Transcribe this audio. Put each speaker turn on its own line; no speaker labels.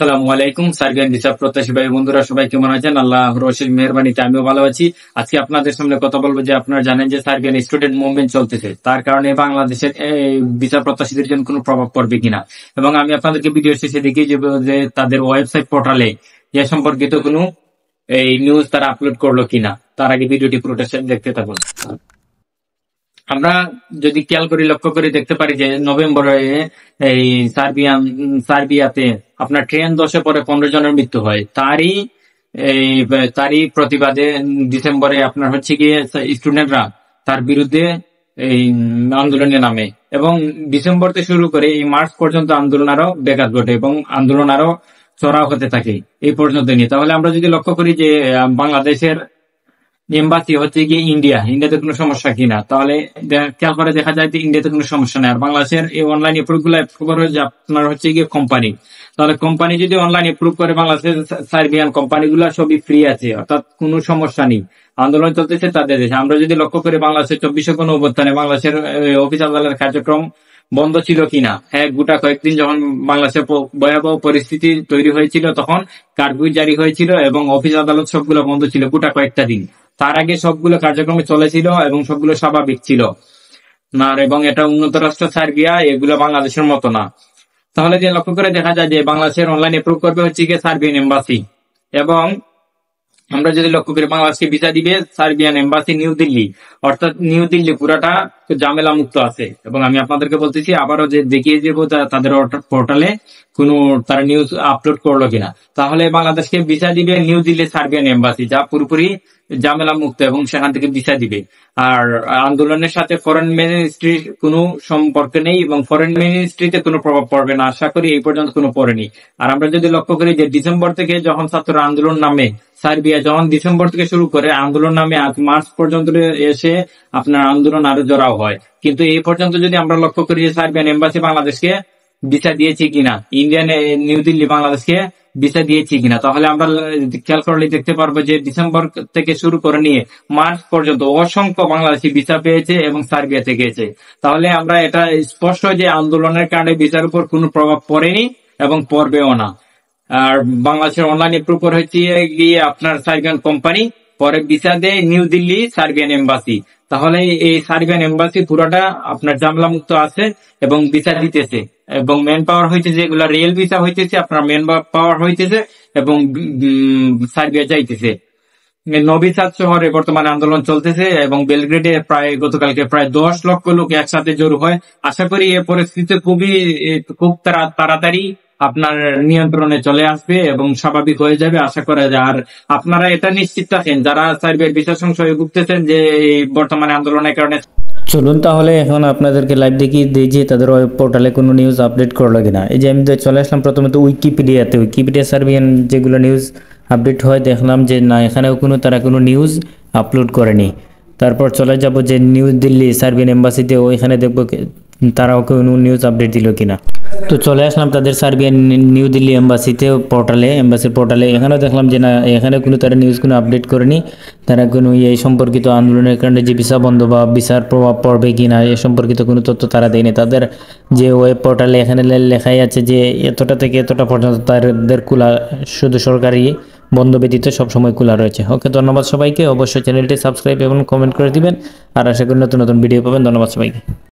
আসসালামু আলাইকুম Serbian visa প্রত্যাশী ভাই বন্ধুরা, সবাই কেমন আছেন? আল্লাহর অশেষ মেহেরবানিতে আমিও ভালো আছি। আজকে আপনাদের সামনে কথা বলবো যে আপনারা জানেন যে সার্বিয়ান স্টুডেন্ট মুভমেন্ট চলতেছে, তার কারণে বাংলাদেশের ভিসা প্রত্যাশীদের জন্য কোনো প্রভাব পড়বে কিনা, এবং আমি আপনাদেরকে ভিডিও শেষে দেখিয়ে যাবো যে তাদের ওয়েবসাইট পোর্টালে এ সম্পর্কিত কোনো এই নিউজ তারা আপলোড করলো কিনা। তার আগে ভিডিওটি পুরোটা দেখতে থাকুন। আমরা যদি খেয়াল করি, লক্ষ্য করে দেখতে পারি যে নভেম্বরে এই সার্বিয়াতে আপনার ট্রেন ধসে পড়ে 15 জনের মৃত্যু হয়। তারই প্রতিবাদে ডিসেম্বরে আপনার হচ্ছে গিয়ে স্টুডেন্টরা তার বিরুদ্ধে এই আন্দোলনে নামে, এবং ডিসেম্বর থেকে শুরু করে এই মার্চ পর্যন্ত আন্দোলন আরো ব্যাঘাত ঘটে এবং আন্দোলন আরো চড়াও হতে থাকে এই পর্যন্ত নিয়ে। তাহলে আমরা যদি লক্ষ্য করি যে বাংলাদেশের এমবাসি হচ্ছে গিয়ে ইন্ডিয়াতে কোনো সমস্যা কিনা, তাহলে খেয়াল করে দেখা যায় যে ইন্ডিয়াতে কোনো সমস্যা নেই। আর বাংলাদেশের এই অনলাইন অ্যাপ্রুভ গুলো আপনার হচ্ছে গিয়ে কোম্পানি, তাহলে কোম্পানি যদি অনলাইন অ্যাপ্রুভ করে বাংলাদেশের সার্বিয়ান কোম্পানি গুলা সবই ফ্রি আছে, অর্থাৎ কোনো সমস্যা নেই। আন্দোলন চলতেছে তাদের দেশে। আমরা যদি লক্ষ্য করি বাংলাদেশের 24 কোনো অভ্যুত্থানে বাংলাদেশের অফিস আদালতের কার্যক্রম বন্ধ ছিল কিনা। হ্যাঁ, গোটা কয়েকদিন যখন বাংলাদেশের ভয়াবহ পরিস্থিতি তৈরি হয়েছিল তখন কারফিউ জারি হয়েছিল এবং অফিস আদালত সবগুলো বন্ধ ছিল গোটা কয়েকটা দিন। তার আগে সবগুলো কার্যক্রমে চলেছিল এবং সবগুলো স্বাভাবিক ছিল না, এবং এটা উন্নত রাষ্ট্র সার্বিয়া, এগুলো বাংলাদেশের মতো না। তাহলে যে লক্ষ্য করে দেখা যায় যে বাংলাদেশের অনলাইন অ্যাপ্রুভ করবে হচ্ছে গিয়ে সার্বিয়ান এম্বাসি, এবং আমরা যদি লক্ষ্য করি বাংলাদেশকে ভিসা দিবে সার্বিয়ান এম্বাসি নিউ দিল্লি, অর্থাৎ নিউ দিল্লি পুরাটা ঝামেলা মুক্ত আছে। এবং আমি আপনাদেরকে বলতেছি আবারও যে দেখিয়ে দেবো তাদের পোর্টালে কোনো তারা নিউজ আপলোড করলো কিনা। তাহলে বাংলাদেশকে ভিসা দিবে নিউ দিল্লি সার্বিয়ান এম্বাসি, যা পুরোপুরি ঝামেলা মুক্ত, এবং সেখান থেকে ভিসা দিবে। আর আন্দোলনের সাথে ফরেন মিনিস্ট্রির কোনো সম্পর্ক নেই এবং ফরেন মিনিস্ট্রিতে কোনো প্রভাব পড়বে না, আশা করি এই পর্যন্ত কোনো পড়েনি। আর আমরা যদি লক্ষ্য করি যে ডিসেম্বর থেকে যখন ছাত্ররা আন্দোলন নামে, সার্বিয়া যখন ডিসেম্বর থেকে শুরু করে আন্দোলন নামে আজ মার্চ পর্যন্ত এসে আপনার আন্দোলন আরো জোরাও হয়, কিন্তু এই পর্যন্ত যদি আমরা লক্ষ্য করি যে সার্বিয়ান এম্বাসি বাংলাদেশকে ভিসা দিয়েছে কিনা, ইন্ডিয়ান নিউ দিল্লি বাংলাদেশকে ভিসা দিয়েছে কিনা, তাহলে আমরা খেয়াল করলে দেখতে পারবো যে ডিসেম্বর থেকে শুরু করে নিয়ে মার্চ পর্যন্ত অসংখ্য বাংলাদেশি ভিসা পেয়েছে এবং সার্বিয়াতে গিয়েছে। তাহলে আমরা এটা স্পষ্ট যে আন্দোলনের কারণে ভিসার উপর কোনো প্রভাব পড়েনি এবং পড়বেও না। আর বাংলাদেশের অনলাইন অ্যাপ্রুভ হচ্ছে গিয়ে আপনার সার্বিয়ান কোম্পানি, পরে ভিসা দেয় নিউ দিল্লি সার্বিয়ান এম্বাসি। তাহলে এই সার্বিয়ান এম্বাসি পুরোটা আপনার ঝামেলা মুক্ত আছে এবং ভিসা দিতেছে, এবং ম্যান পাওয়ার হইতেছে, এগুলা রিয়েল ভিসা হইতেছে, আপনার ম্যান পাওয়ার হইতেছে এবং সার্বিয়া যাইতেছে। নবি সাদ শহরে বর্তমানে আন্দোলন চলতেছে এবং বেলগ্রেডে গতকালকে প্রায় 10 লক্ষ লোক একসাথে জড়ো হয়। আশা করি এই পরিস্থিতি খুব তাড়াতাড়ি আপনার নিয়ন্ত্রণে চলে আসবে এবং স্বাভাবিক হয়ে যাবে আশা করা যায়। আর আপনারা এটা নিশ্চিত থাকেন যারা সার্বিয়ার ভিসা সংশয়ে ভুগতেছেন যে বর্তমানে আন্দোলনের কারণে।
চলুন তাহলে এখন আপনাদেরকে লাইভ দেখিয়ে দিই যে তাদের ওয়েব পোর্টালে কোনো নিউজ আপডেট করলো কিনা। এই যে আমি চলে আসলাম প্রথমে তো উইকিপিডিয়া সার্বিয়ান যেগুলো নিউজ আপডেট হয়, দেখলাম যে না, এখানেও তারা কোনো নিউজ আপলোড করেনি। তারপর চলে যাব যে নিউ দিল্লি সার্বিয়ান এম্বাসিতে, ওইখানে দেখবো তারাও কোনো নিউজ আপডেট দিল কিনা। তো চলে আসলাম তাদের সার্বিয়ান নিউ দিল্লি এম্বাসিতে এম্বাসির পোর্টালে, এখানেও দেখলাম যে না, এখানে তারা নিউজ আপডেট করেনি। তারা কোনো এই সম্পর্কিত আন্দোলনের কারণে যে ভিসা বন্ধ বা ভিসার প্রভাব পড়বে কিনা এ সম্পর্কিত কোনো তথ্য তারা দেয়নি। তাদের যে ওয়েব পোর্টালে এখানে লেখাই আছে যে এতটা থেকে এতটা পর্যন্ত তাদের খোলা, শুধু সরকারি বন্ধ ব্যতীত সবসময় খোলা রয়েছে। ওকে, ধন্যবাদ সবাইকে। অবশ্যই চ্যানেলটি সাবস্ক্রাইব এবং কমেন্ট করে দিবেন, আর আশা করি নতুন নতুন ভিডিও পাবেন। ধন্যবাদ সবাইকে।